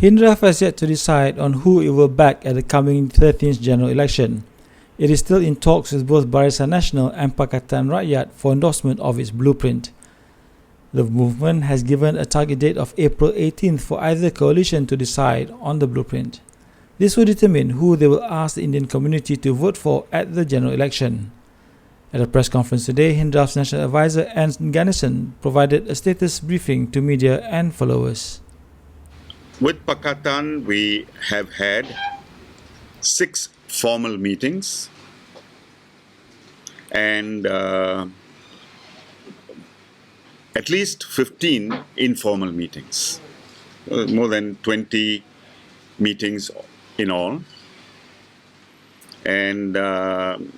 Hindraf has yet to decide on who it will back at the coming 13th general election. It is still in talks with both Barisan Nasional and Pakatan Rakyat for endorsement of its blueprint. The movement has given a target date of April 18th for either coalition to decide on the blueprint. This will determine who they will ask the Indian community to vote for at the general election. At a press conference today, Hindraf's National Advisor N Ganesan provided a status briefing to media and followers. With Pakatan, we have had 6 formal meetings and at least 15 informal meetings, more than 20 meetings in all. And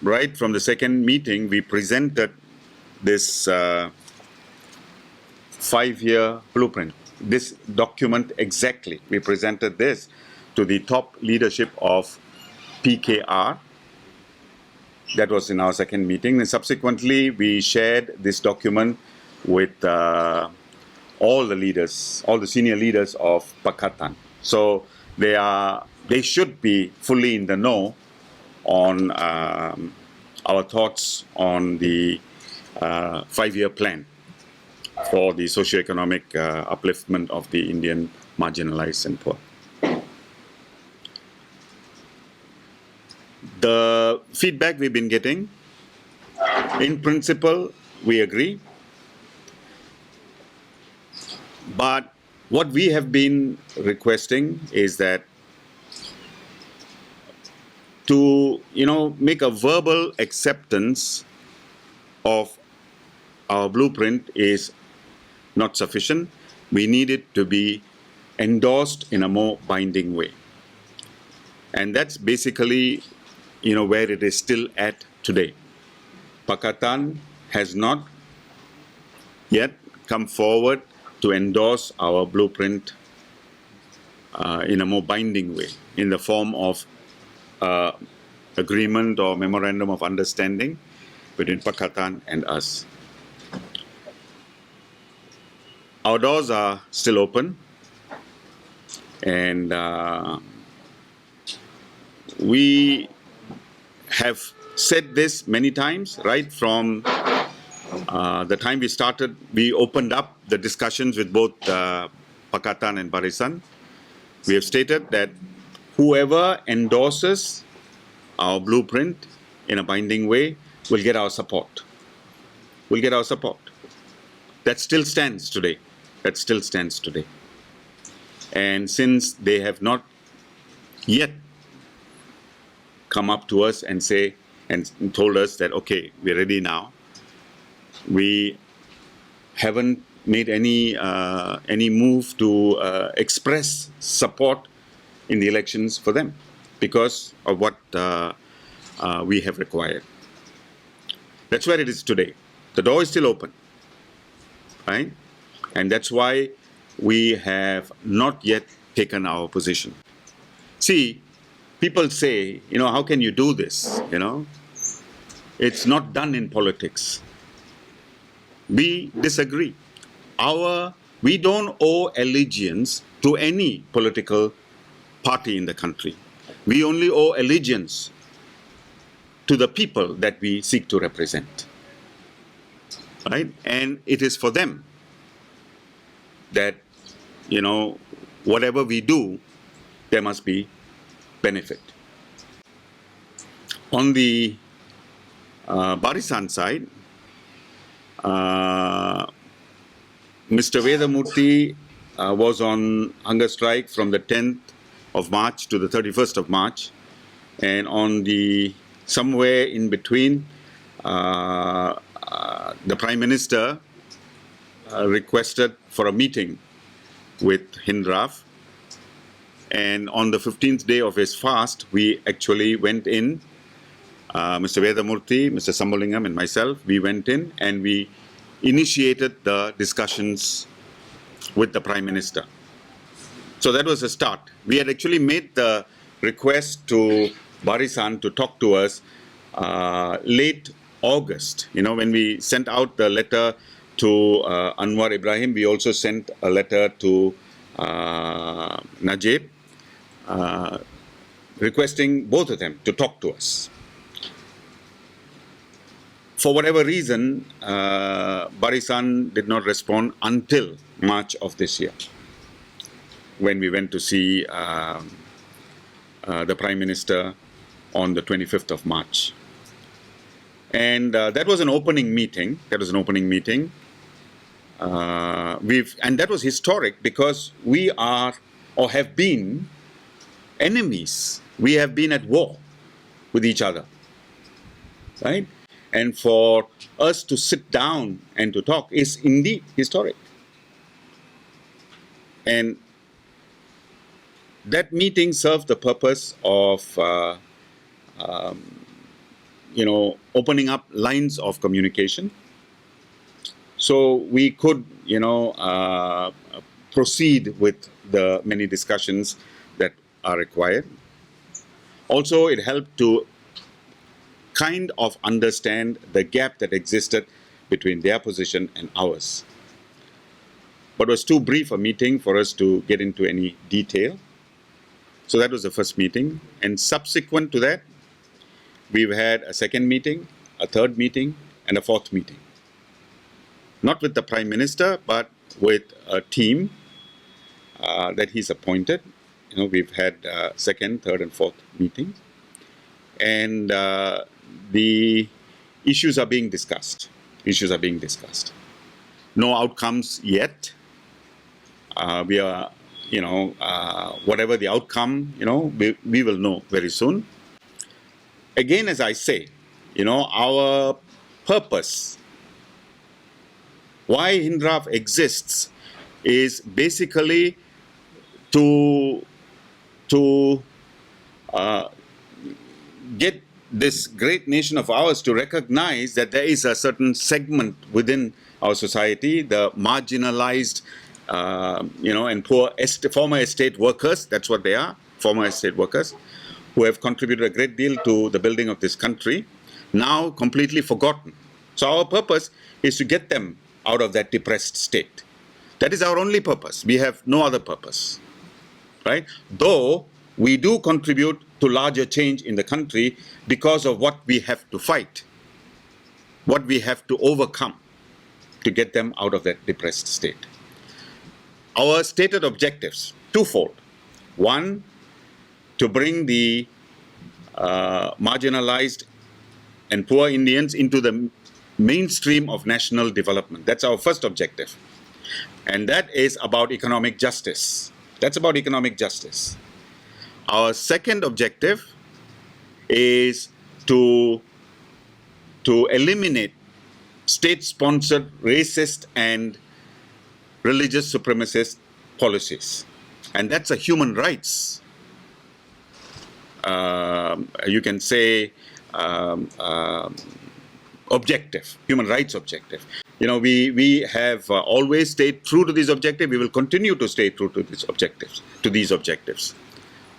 right from the second meeting, we presented this 5-year blueprint, this document exactly. We presented this to the top leadership of PKR. That was in our second meeting. And subsequently, we shared this document with all the leaders, all the senior leaders of Pakatan. So they should be fully in the know on our thoughts on the 5-year plan for the socio-economic upliftment of the Indian marginalized and poor. The feedback we've been getting, in principle, we agree. But what we have been requesting is that to, make a verbal acceptance of our blueprint is not sufficient. We need it to be endorsed in a more binding way. And that's basically, where it is still at today. Pakatan has not yet come forward to endorse our blueprint in a more binding way, in the form of agreement or memorandum of understanding between Pakatan and us. Our doors are still open, and we have said this many times, right from the time we started. We opened up the discussions with both Pakatan and Barisan. We have stated that whoever endorses our blueprint in a binding way will get our support. Will get our support. That still stands today. That still stands today. And since they have not yet come up to us and say and told us that, okay, we're ready now, we haven't made any move to express support in the elections for them because of what we have required. That's where it is today. The door is still open, right? And that's why we have not yet taken our position. See, people say, how can you do this? It's not done in politics. We disagree. We don't owe allegiance to any political party in the country. We only owe allegiance to the people that we seek to represent. Right? And it is for them that, whatever we do, there must be benefit. On the Barisan side, Mr. Vedamurthy was on hunger strike from the 10th of March to the 31st of March. And on somewhere in between, the Prime Minister requested for a meeting with Hindraf. And on the 15th day of his fast, we actually went in, Mr. Vedamurthy, Mr. Sambalingam and myself, we went in and we initiated the discussions with the Prime Minister. So that was a start. We had actually made the request to Barisan to talk to us late August. When we sent out the letter to Anwar Ibrahim, we also sent a letter to Najib, requesting both of them to talk to us. For whatever reason, Barisan did not respond until March of this year, when we went to see the Prime Minister on the 25th of March. And that was an opening meeting. And that was historic because we are or have been enemies. We have been at war with each other, right? And for us to sit down and to talk is indeed historic. And that meeting served the purpose of opening up lines of communication, so we could, proceed with the many discussions that are required. Also, it helped to kind of understand the gap that existed between their position and ours. But it was too brief a meeting for us to get into any detail. So that was the first meeting. And subsequent to that, we've had a second meeting, a third meeting, and a fourth meeting. Not with the Prime Minister, but with a team that he's appointed. We've had second, third, and fourth meetings. And the issues are being discussed. No outcomes yet. We are, whatever the outcome, we will know very soon. Again, as I say, our purpose, why Hindraf exists, is basically to get this great nation of ours to recognize that there is a certain segment within our society, the marginalized, and poor former estate workers. That's what they are, former estate workers, who have contributed a great deal to the building of this country, now completely forgotten. So our purpose is to get them out of that depressed state. That is our only purpose. We have no other purpose, right? Though we do contribute to larger change in the country because of what we have to fight, what we have to overcome to get them out of that depressed state. Our stated objectives, twofold. One, to bring the marginalized and poor Indians into the mainstream of national development. That's our first objective. And that is about economic justice. Our second objective is to eliminate state-sponsored racist and religious supremacist policies. And that's a human rights, you can say, objective, human rights objective. We have always stayed true to this objective. We will continue to stay true to these objectives.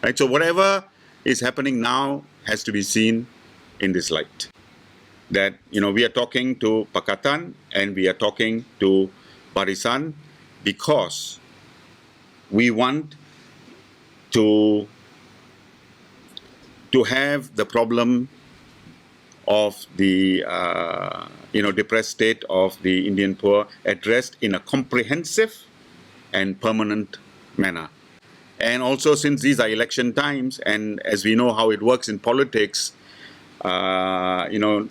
Right? So whatever is happening now has to be seen in this light. That, we are talking to Pakatan and we are talking to Barisan because we want to have the problem of the depressed state of the Indian poor addressed in a comprehensive and permanent manner. And also, since these are election times, and as we know how it works in politics, any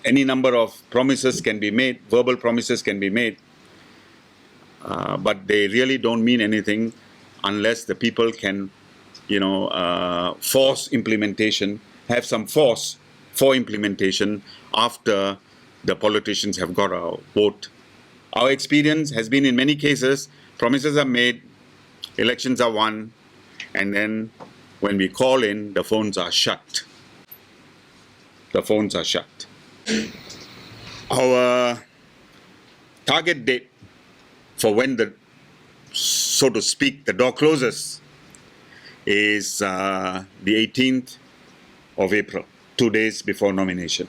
number of promises can be made, verbal promises can be made, but they really don't mean anything unless the people can, force implementation, have some force for implementation after the politicians have got our vote. Our experience has been, in many cases, promises are made, elections are won, and then when we call in, the phones are shut. Our target date for when so to speak, the door closes is the 18th of April, 2 days before nomination.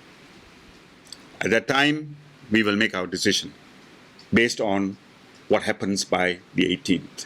At that time, we will make our decision based on what happens by the 18th.